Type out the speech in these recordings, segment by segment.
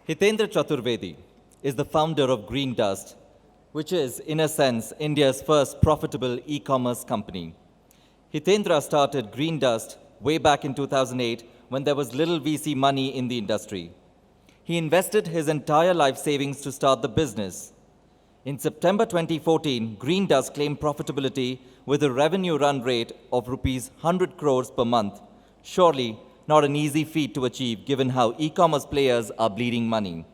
Hitendra Chaturvedi is the founder of Greendust, which is, in a sense, India's first profitable e-commerce company. Hitendra started Greendust way back in 2008 when there was little VC money in the industry. He invested his entire life savings to start the business. In September 2014, Greendust claimed profitability with a revenue run rate of rupees 100 crores per month. Surely not an easy feat to achieve given how e-commerce players are bleeding money.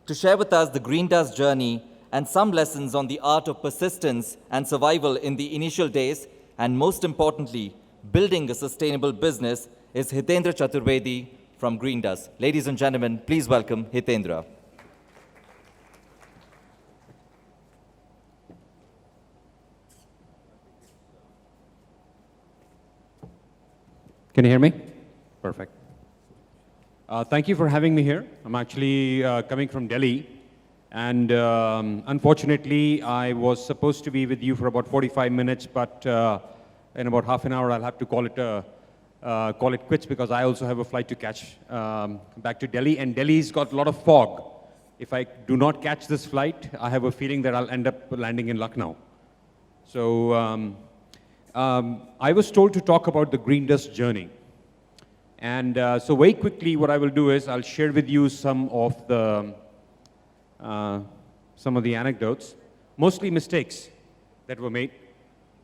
To share with us the Greendust journey and some lessons on the art of persistence and survival in the initial days, and most importantly, building a sustainable business, is Hitendra Chaturvedi from Greendust. Ladies and gentlemen, please welcome Hitendra. Can you hear me? Perfect. Thank you for having me here. I'm actually coming from Delhi, and unfortunately, I was supposed to be with you for about 45 minutes, but in about half an hour, I'll have to call it quits because I also have a flight to catch back to Delhi, and Delhi's got a lot of fog. If I do not catch this flight, I have a feeling that I'll end up landing in Lucknow. So I was told to talk about the Greendust journey. And so very quickly, what I will do is I'll share with you some of the anecdotes, mostly mistakes that were made.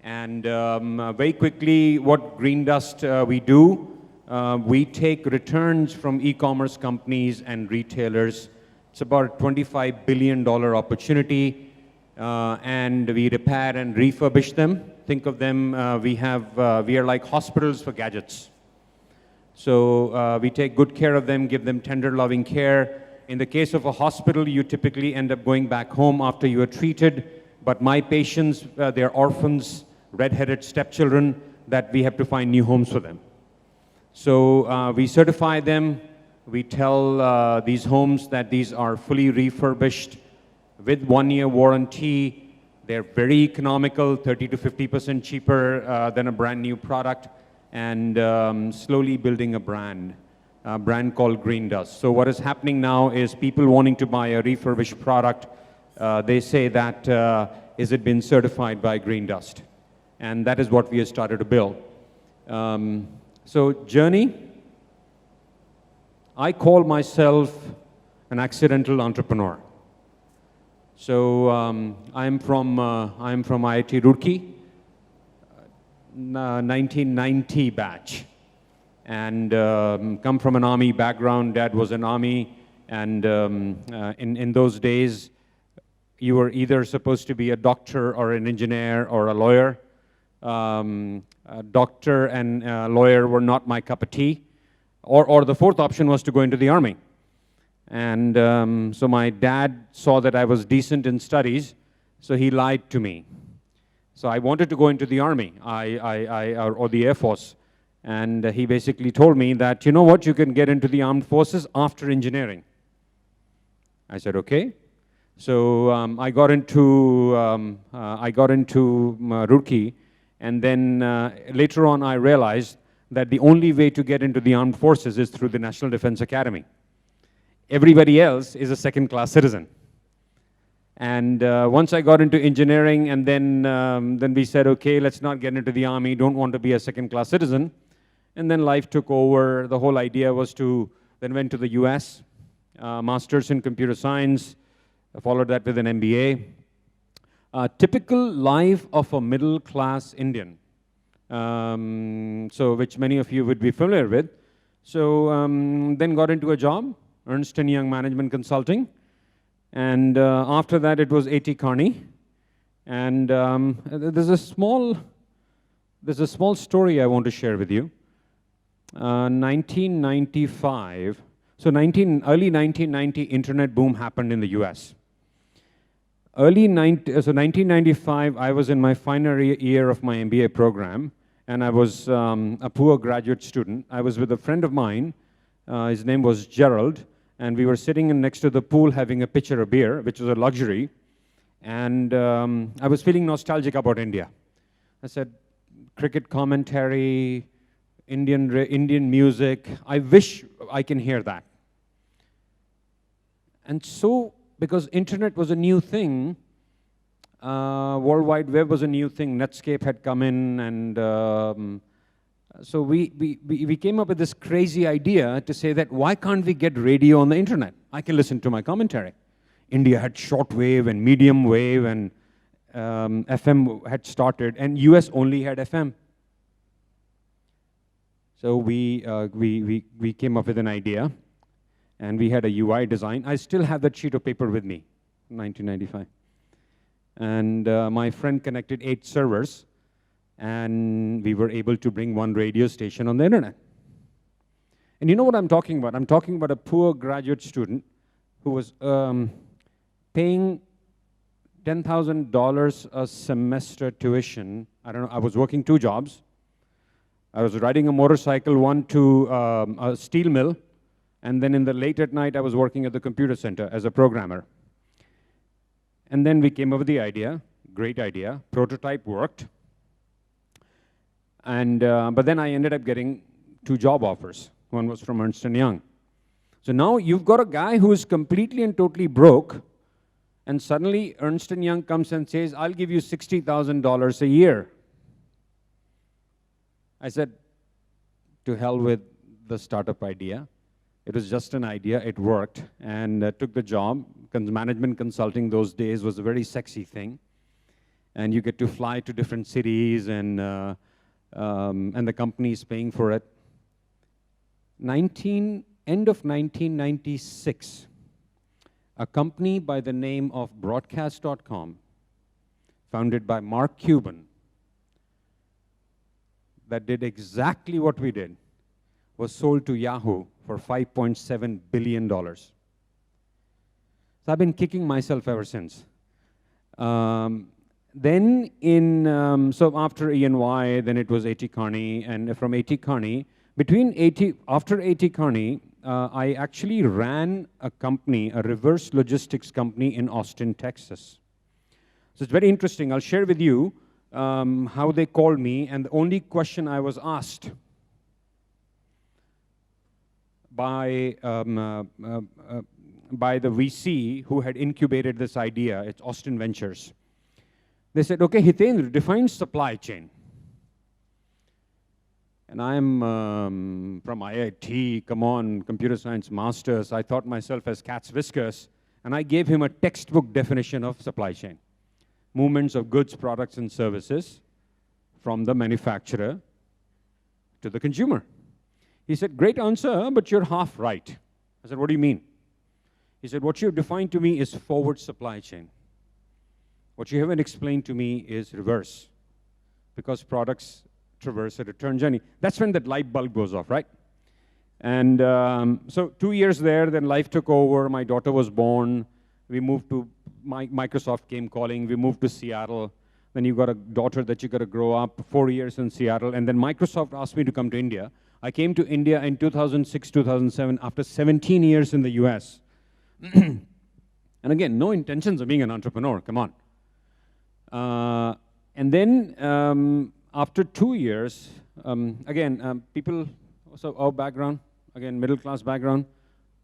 And very quickly, what Greendust we do, we take returns from e-commerce companies and retailers. It's about a $25 billion opportunity, and we repair and refurbish them. Think of them, we are like hospitals for gadgets. So we take good care of them, give them tender, loving care. In the case of a hospital, you typically end up going back home after you are treated. But my patients, they're orphans, red-headed stepchildren, that we have to find new homes for them. So we certify them. We tell these homes that these are fully refurbished with 1-year warranty. They're very economical, 30 to 50% cheaper than a brand new product. And slowly building a brand called Greendust. So what is happening now is people wanting to buy a refurbished product, they say that, is it been certified by Greendust? And that is what we have started to build. So journey, I call myself an accidental entrepreneur. So I'm from IIT Roorkee. 1990 batch, and come from an army background. Dad was an army, and in those days, you were either supposed to be a doctor or an engineer or a lawyer. A doctor and a lawyer were not my cup of tea, or the fourth option was to go into the army. And so my dad saw that I was decent in studies, so he lied to me. So I wanted to go into the army or the Air Force. And he basically told me that, you know what, you can get into the armed forces after engineering. I said, okay. So I got into Roorkee, and then later on I realized that the only way to get into the armed forces is through the National Defense Academy. Everybody else is a second-class citizen. And once I got into engineering, and then we said, okay, let's not get into the army, don't want to be a second-class citizen. And then life took over. The whole idea was to, then went to the US, master's in computer science, followed that with an MBA. Typical life of a middle-class Indian, so which many of you would be familiar with. So then got into a job, Ernst Young Management Consulting. And after that, it was A.T. Kearney. And there's a small story I want to share with you. 1995, so early 1990, internet boom happened in the US. So 1995, I was in my final year of my MBA program, and I was a poor graduate student. I was with a friend of mine. His name was Gerald. And we were sitting next to the pool having a pitcher of beer, which was a luxury. And I was feeling nostalgic about India. I said, cricket commentary, Indian music, I wish I can hear that. And so, because internet was a new thing, World Wide Web was a new thing, Netscape had come in, and so we came up with this crazy idea to say that why can't we get radio on the internet? I can listen to my commentary. India had shortwave and medium wave, and FM had started, and US only had FM. So we came up with an idea, and we had a UI design. I still have that sheet of paper with me, 1995. And my friend connected 8 servers, and we were able to bring one radio station on the internet. And you know what I'm talking about? I'm talking about a poor graduate student who was paying $10,000 a semester tuition. I don't know, I was working 2 jobs. I was riding a motorcycle, one to a steel mill, and then in the late at night, I was working at the computer center as a programmer. And then we came up with the idea, great idea, prototype worked. And, but then I ended up getting 2 job offers. One was from Ernst Young. So now you've got a guy who is completely and totally broke, and suddenly Ernst Young comes and says, I'll give you $60,000 a year. I said, to hell with the startup idea. It was just an idea, it worked, and took the job. Management consulting those days was a very sexy thing. And you get to fly to different cities, and the company is paying for it. End of 1996, a company by the name of Broadcast.com, founded by Mark Cuban, that did exactly what we did, was sold to Yahoo for $5.7 billion. So I've been kicking myself ever since. Then so after E&Y, then it was A.T. Kearney, and from A.T. Kearney, after A.T. Kearney, I actually ran a company, a reverse logistics company in Austin, Texas. So it's very interesting. I'll share with you how they called me, and the only question I was asked by the VC who had incubated this idea, it's Austin Ventures. They said, okay, Hitendra, define supply chain. And I'm from IIT, come on, computer science masters. I thought myself as cat's whiskers, and I gave him a textbook definition of supply chain. Movements of goods, products, and services from the manufacturer to the consumer. He said, great answer, but you're half right. I said, what do you mean? He said, what you've defined to me is forward supply chain. What you haven't explained to me is reverse, because products traverse a return journey. That's when that light bulb goes off, right? And so 2 years there, then life took over. My daughter was born. We moved to, Microsoft came calling. We moved to Seattle. Then you got a daughter that you got to grow up, 4 years in Seattle. And then Microsoft asked me to come to India. I came to India in 2006, 2007, after 17 years in the US. And again, no intentions of being an entrepreneur, come on. And then after 2 years, people, so our background, again, middle class background,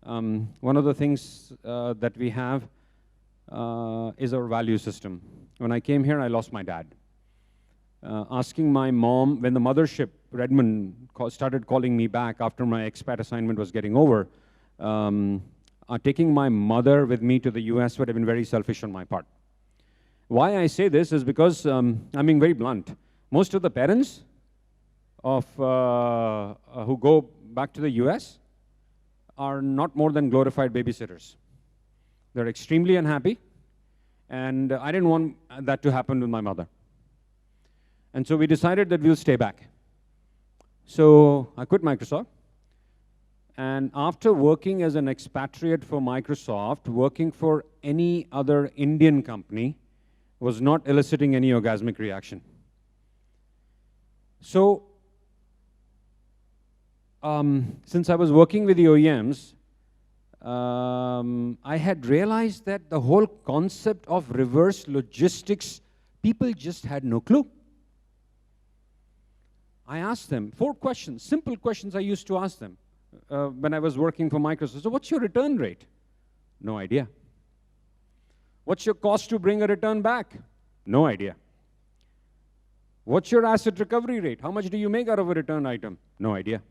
one of the things that we have is our value system. When I came here, I lost my dad. Asking my mom, when the mothership, Redmond, started calling me back after my expat assignment was getting over, taking my mother with me to the US would have been very selfish on my part. Why I say this is because, I'm being very blunt, most of the parents of who go back to the US are not more than glorified babysitters. They're extremely unhappy, and I didn't want that to happen with my mother. And so we decided that we'll stay back. So I quit Microsoft, and after working as an expatriate for Microsoft, working for any other Indian company was not eliciting any orgasmic reaction. So since I was working with the OEMs, I had realized that the whole concept of reverse logistics, people just had no clue. I asked them 4 questions, simple questions I used to ask them when I was working for Microsoft. So what's your return rate? No idea. What's your cost to bring a return back? No idea. What's your asset recovery rate? How much do you make out of a return item? No idea.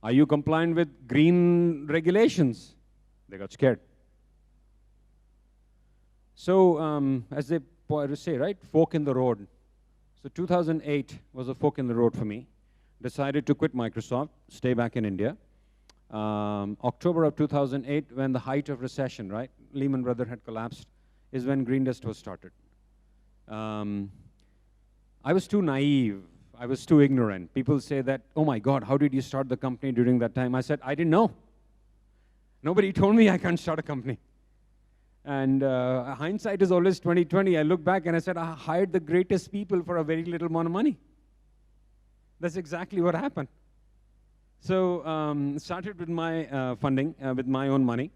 Are you compliant with green regulations? They got scared. So, as they say, right, fork in the road. So 2008 was a fork in the road for me. Decided to quit Microsoft, stay back in India. October of 2008, when the height of recession, right, Lehman Brothers had collapsed, is when Greendust was started. I was too naive. I was too ignorant. People say that, oh my God, how did you start the company during that time? I said, I didn't know. Nobody told me I can't start a company. And hindsight is always 20/20. I look back and I said, I hired the greatest people for a very little amount of money. That's exactly what happened. So started with my funding, with my own money.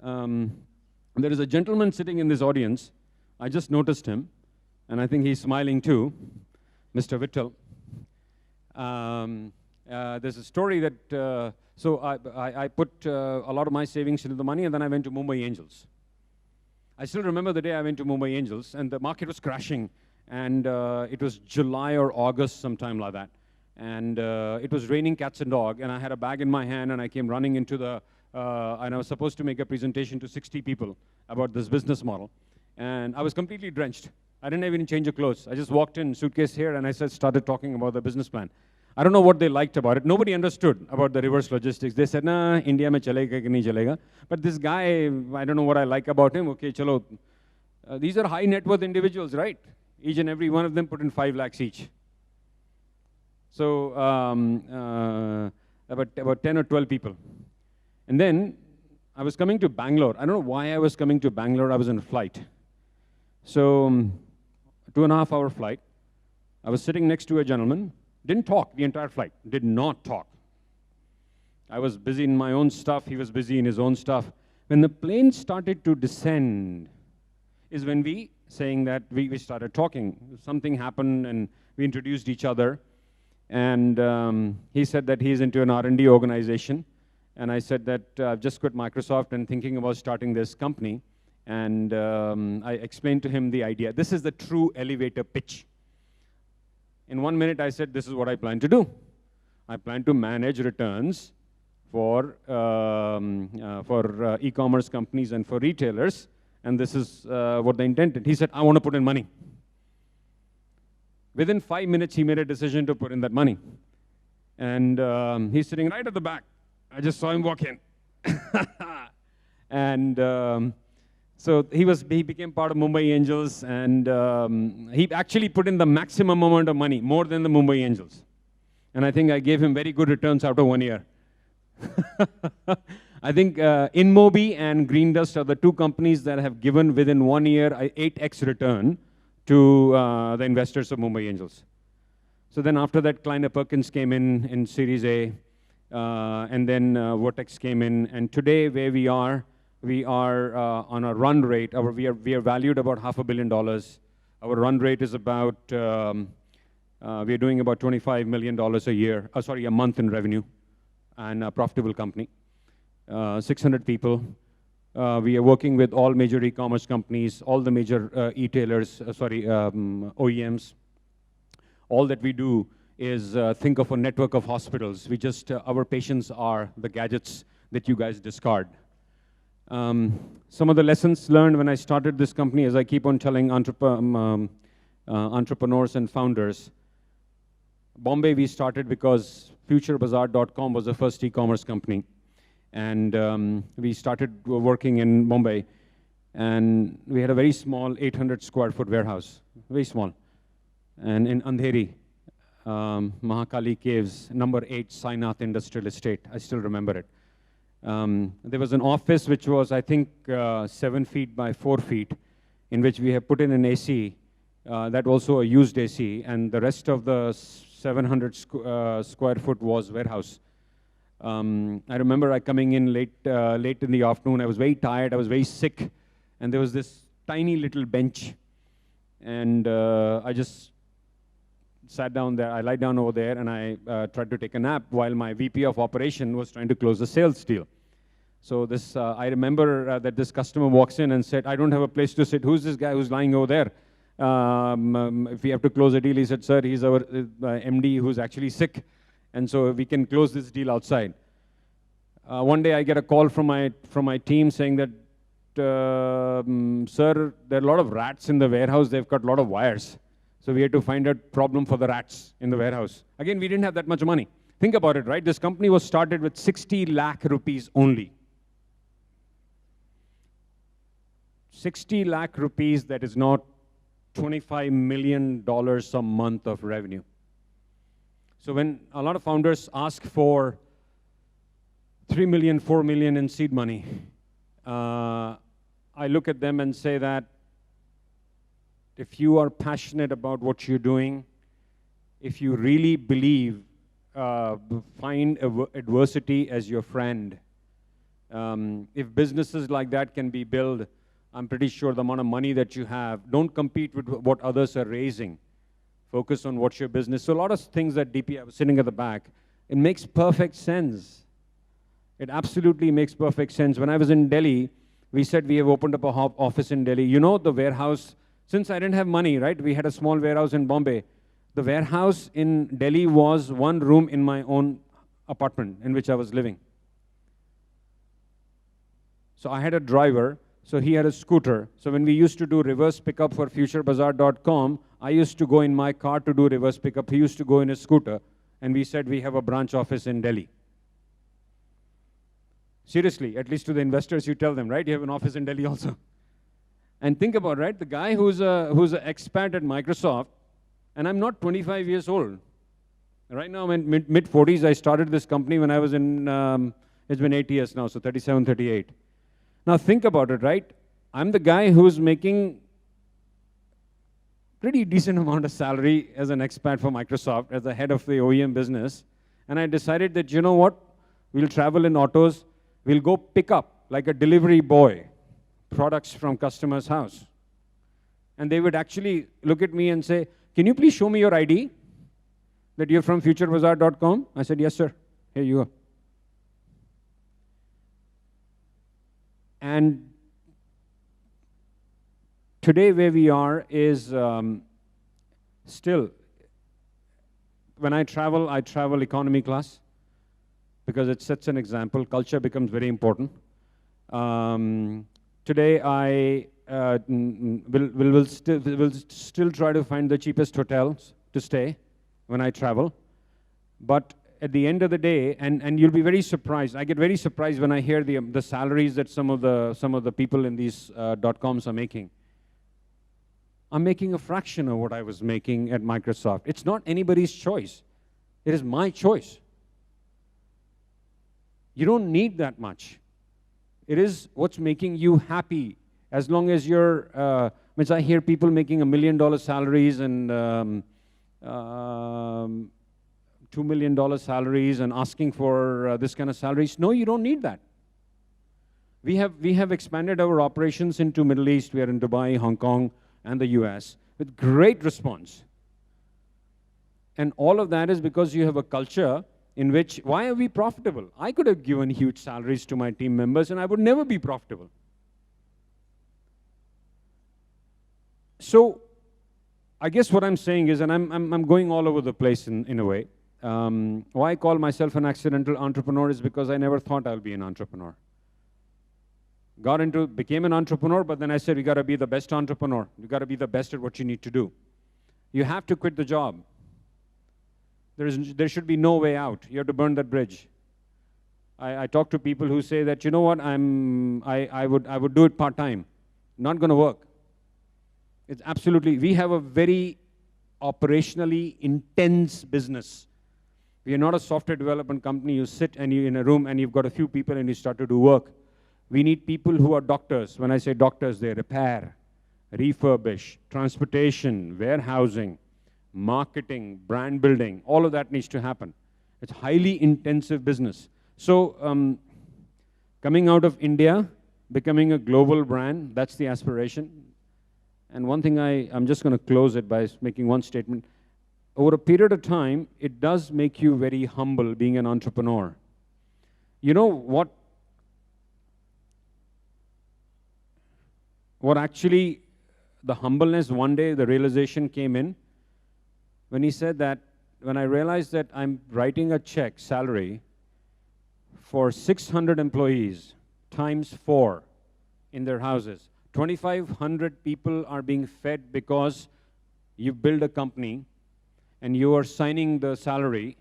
There is a gentleman sitting in this audience. I just noticed him, and I think he's smiling too, Mr. Vittal. There's a story that, so I put a lot of my savings into the money, and then I went to Mumbai Angels. I still remember the day I went to Mumbai Angels, and the market was crashing, and it was July or August, sometime like that. And it was raining cats and dog, and I had a bag in my hand, and I came running into the, and I was supposed to make a presentation to 60 people about this business model. And I was completely drenched. I didn't even change of clothes. I just walked in, suitcase here, and I started talking about the business plan. I don't know what they liked about it. Nobody understood about the reverse logistics. They said, nah, India mein chalega ki nahi chalega. But this guy, I don't know what I like about him. Okay, chalo. These are high net worth individuals, right? Each and every one of them put in 5 lakhs each. So about 10 or 12 people. And then I was coming to Bangalore. I don't know why I was coming to Bangalore. I was on a flight. So 2.5-hour flight. I was sitting next to a gentleman. Didn't talk the entire flight. Did not talk. I was busy in my own stuff. He was busy in his own stuff. When the plane started to descend is when we started talking. Something happened and we introduced each other. And he said that he's into an R&D organization. And I said that I've just quit Microsoft and thinking about starting this company. And I explained to him the idea. This is the true elevator pitch. In 1 minute, I said, this is what I plan to do. I plan to manage returns for e-commerce companies and for retailers. And this is what they intended. He said, I want to put in money. Within 5 minutes, he made a decision to put in that money. And he's sitting right at the back. I just saw him walk in. And so he became part of Mumbai Angels, and he actually put in the maximum amount of money, more than the Mumbai Angels. And I think I gave him very good returns after 1 year. I think InMobi and Greendust are the 2 companies that have given within 1 year 8x return to the investors of Mumbai Angels. So then after that, Kleiner Perkins came in Series A, and then Vertex came in. And today, where we are on a run rate. We are valued about $500 million. Our run rate is about, we are doing about $25 million a month in revenue, and a profitable company. 600 people. We are working with all major e-commerce companies, all the major e-tailers, OEMs. All that we do is think of a network of hospitals. Our patients are the gadgets that you guys discard. Some of the lessons learned when I started this company, as I keep on telling entrepreneurs and founders, Bombay we started because futurebazaar.com was the first e-commerce company. And we started working in Mumbai. And we had a very small 800 square foot warehouse, very small. And in Andheri, Mahakali Caves, number 8 Sainath Industrial Estate, I still remember it. There was an office which was, I think, 7 feet by 4 feet, in which we have put in an AC, that also a used AC, and the rest of the 700 square foot was warehouse. I remember coming in late in the afternoon. I was very tired. I was very sick, and there was this tiny little bench, and I just sat down there. I lied down over there, and I tried to take a nap while my VP of operation was trying to close the sales deal. So this, I remember that this customer walks in and said, I don't have a place to sit. Who's this guy who's lying over there? If we have to close a deal, he said, sir, he's our MD who's actually sick. And so we can close this deal outside. One day I get a call from my team saying that, sir, there are a lot of rats in the warehouse. They've got a lot of wires. So we had to find a problem for the rats in the warehouse. Again, we didn't have that much money. Think about it, right? This company was started with 60 lakh rupees only. 60 lakh rupees, that is not $25 million a month of revenue. So when a lot of founders ask for 3 million, 4 million in seed money, I look at them and say that if you are passionate about what you're doing, if you really believe, find adversity as your friend. If businesses like that can be built, I'm pretty sure the amount of money that you have, don't compete with what others are raising. Focus on what's your business. So a lot of things that DP, I was sitting at the back, it makes perfect sense. It absolutely makes perfect sense. When I was in Delhi, we said we have opened up a office in Delhi. You know, the warehouse, since I didn't have money, right? We had a small warehouse in Bombay. The warehouse in Delhi was one room in my own apartment in which I was living. So I had a driver, so he had a scooter. So when we used to do reverse pickup for futurebazaar.com, I used to go in my car to do reverse pickup. He used to go in his scooter. And we said we have a branch office in Delhi. Seriously, at least to the investors, you tell them, right? You have an office in Delhi also. And think about, right, the guy who's an expat at Microsoft, and I'm not 25 years old. Right now, I'm in mid-40s. I started this company when I was in, it's been 8 years now, so 37, 38. Now think about it, right? I'm the guy who's making pretty decent amount of salary as an expat for Microsoft, as the head of the OEM business. And I decided that, you know what? We'll travel in autos. We'll go pick up, like a delivery boy, products from customers' house. And they would actually look at me and say, can you please show me your ID? That you're from futurebazaar.com? I said, yes, sir. Here you are. And today where we are is still, when I travel economy class because it sets an example. Culture becomes very important. Today I will still try to find the cheapest hotels to stay when I travel. But at the end of the day, and you'll be very surprised. I get very surprised when I hear the salaries that some of the people in these .coms are making. I'm making a fraction of what I was making at Microsoft. It's not anybody's choice. It is my choice. You don't need that much. It is what's making you happy. As long as you're, I hear people making $1 million salaries and $2 million salaries and asking for this kind of salaries. No, you don't need that. We have expanded our operations into Middle East. We are in Dubai, Hong Kong, and the US with great response. And all of that is because you have a culture in which, why are we profitable? I could have given huge salaries to my team members and I would never be profitable. So I guess what I'm saying is, and I'm going all over the place in a way, why I call myself an accidental entrepreneur is because I never thought I'll be an entrepreneur. Became an entrepreneur, but then I said, you got to be the best entrepreneur. You got to be the best at what you need to do. You have to quit the job. There should be no way out. You have to burn that bridge. I talk to people who say that, you know what, I would do it part-time. Not going to work. It's absolutely, we have a very operationally intense business. We are not a software development company. You sit and you're in a room and you've got a few people and you start to do work. We need people who are doctors. When I say doctors, they repair, refurbish, transportation, warehousing, marketing, brand building. All of that needs to happen. It's highly intensive business. So coming out of India, becoming a global brand, that's the aspiration. And one thing I'm just going to close it by making one statement. Over a period of time, it does make you very humble being an entrepreneur. You know what what actually, the humbleness one day, the realization came in when he said that, when I realized that I'm writing a check, salary, for 600 employees times 4 in their houses. 2,500 people are being fed because you build a company and you are signing the salary.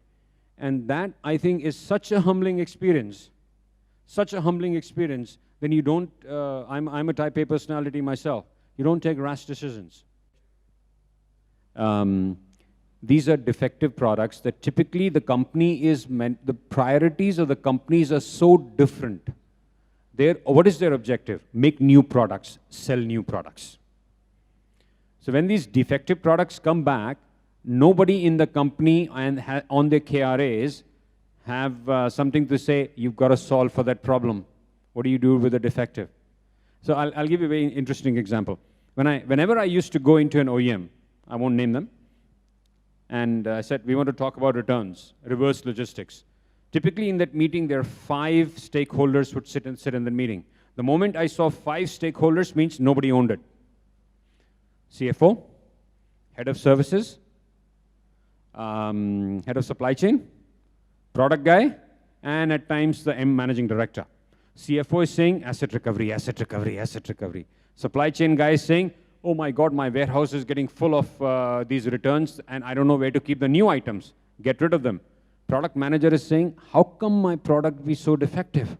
And that, I think, is such a humbling experience. Such a humbling experience. Then you don't, I'm a type A personality myself. You don't take rash decisions. These are defective products that typically the company is meant, the priorities of the companies are so different. What is their objective? Make new products, sell new products. So when these defective products come back, nobody in the company and on their KRAs have something to say, you've got to solve for that problem. What do you do with the defective? So I'll give you a very interesting example. Whenever I used to go into an OEM, I won't name them, and I said, we want to talk about returns, reverse logistics. Typically in that meeting, there are 5 stakeholders would sit in the meeting. The moment I saw 5 stakeholders means nobody owned it. CFO, head of services, head of supply chain, product guy, and at times the managing director. CFO is saying asset recovery, asset recovery, asset recovery. Supply chain guy is saying, oh my God, my warehouse is getting full of these returns and I don't know where to keep the new items. Get rid of them. Product manager is saying, how come my product be so defective?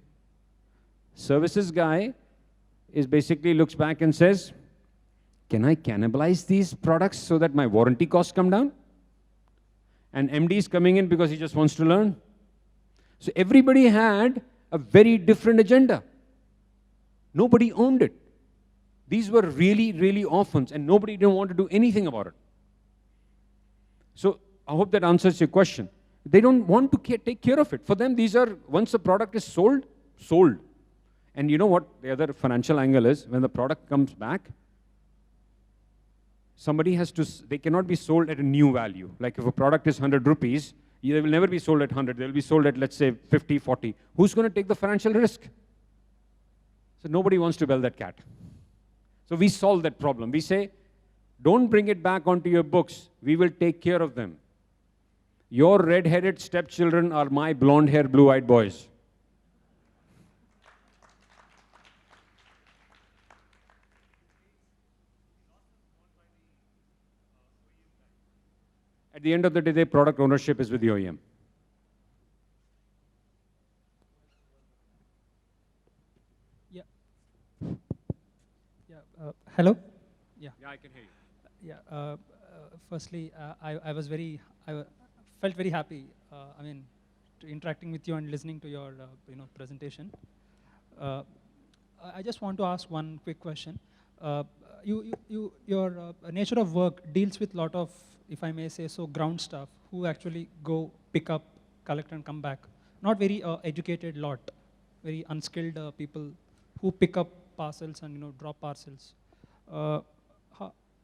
Services guy is basically looks back and says, can I cannibalize these products so that my warranty costs come down? And MD is coming in because he just wants to learn. So everybody had a very different agenda. Nobody owned it. These were really, really orphans, and nobody didn't want to do anything about it. So I hope that answers your question. They don't want to take care of it. For them, these are, once the product is sold, sold. And you know what the other financial angle is? When the product comes back, somebody has to, they cannot be sold at a new value. Like if a product is 100 rupees, they will never be sold at 100. They will be sold at, let's say, 50, 40. Who's going to take the financial risk? So nobody wants to bell that cat. So we solve that problem. We say, don't bring it back onto your books. We will take care of them. Your red-headed stepchildren are my blonde-haired, blue-eyed boys. At the end of the day, the product ownership is with the OEM. Yeah. Yeah. Hello? Yeah. Yeah, I can hear you. Yeah. Firstly, I felt very happy. To interacting with you and listening to your presentation. I just want to ask one quick question. Your nature of work deals with a lot of, if I may say so, ground staff who actually go pick up, collect, and come back. Not very educated lot, very unskilled people who pick up parcels and drop parcels. Do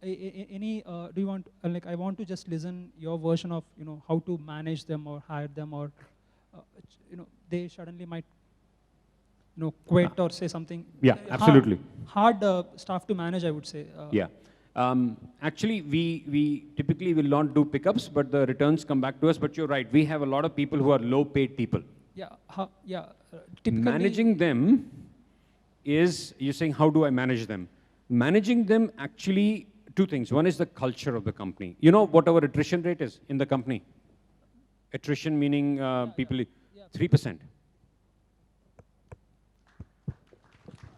you want I want to just listen your version of how to manage them or hire them, or they suddenly might quit or say something. Yeah, absolutely. Hard staff to manage, I would say. Yeah. Actually, we typically will not do pickups, but the returns come back to us. But you're right, we have a lot of people who are low-paid people. Yeah, typically Managing them is, you're saying, how do I manage them? Managing them, actually, 2 things. One is the culture of the company. You know what our attrition rate is in the company? Attrition meaning people, 3%.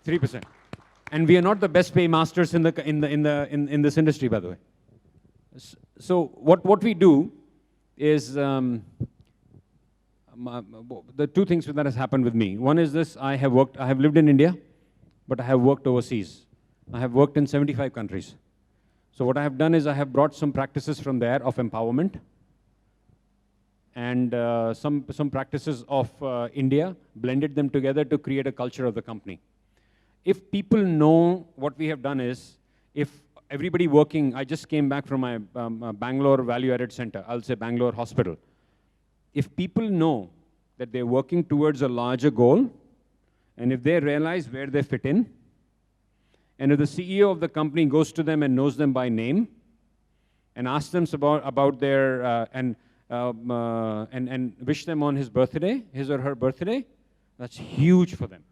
3%. And we are not the best pay masters in this industry, by the way. So what we do is the 2 things that has happened with me. One is this: I have lived in India, but I have worked overseas. I have worked in 75 countries. So what I have done is I have brought some practices from there of empowerment, and some practices of India, blended them together to create a culture of the company. If people know, what we have done is, if everybody working, I just came back from my Bangalore value-added center, I'll say Bangalore hospital. If people know that they're working towards a larger goal, and if they realize where they fit in, And if the CEO of the company goes to them and knows them by name and asks them about their, and wish them on his birthday, his or her birthday, that's huge for them.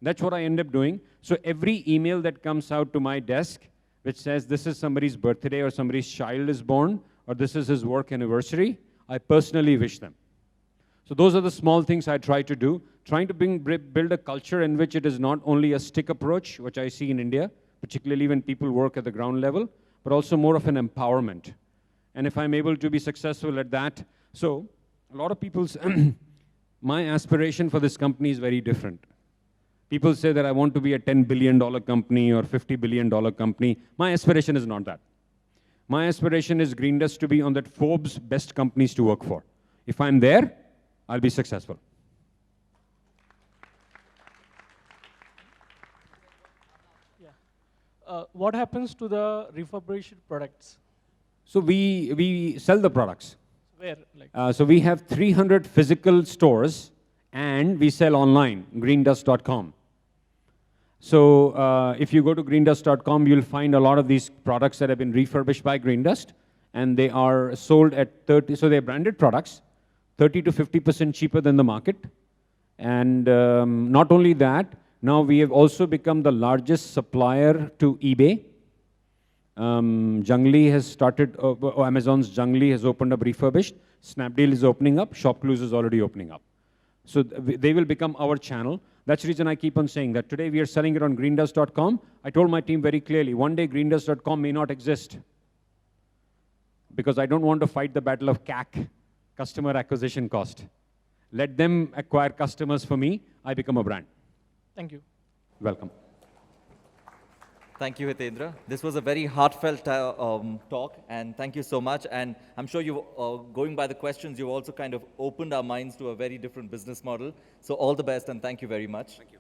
That's what I end up doing. So every email that comes out to my desk, which says this is somebody's birthday or somebody's child is born, or this is his work anniversary, I personally wish them. So those are the small things I try to do, trying to build a culture in which it is not only a stick approach, which I see in India, particularly when people work at the ground level, but also more of an empowerment. And if I'm able to be successful at that, so a lot of people's, my aspiration for this company is very different. People say that I want to be a $10 billion company or $50 billion company. My aspiration is not that. My aspiration is Greendust to be on that Forbes best companies to work for. If I'm there, I'll be successful. Yeah. What happens to the refurbished products? So we sell the products. Where? Like? So we have 300 physical stores, and we sell online, greendust.com. So if you go to greendust.com, you'll find a lot of these products that have been refurbished by Greendust, and they are sold at 30, so they're branded products, 30 to 50% cheaper than the market. And not only that, now we have also become the largest supplier to eBay. Junglee has started, Amazon's Junglee has opened up refurbished. Snapdeal is opening up. ShopClues is already opening up. So they will become our channel. That's the reason I keep on saying that. Today we are selling it on greendust.com. I told my team very clearly, one day greendust.com may not exist, because I don't want to fight the battle of CAC, customer acquisition cost. Let them acquire customers for me. I become a brand. Thank you. Welcome. Thank you, Hitendra. This was a very heartfelt talk, and thank you so much. And I'm sure you, going by the questions, you've also kind of opened our minds to a very different business model. So all the best, and thank you very much. Thank you.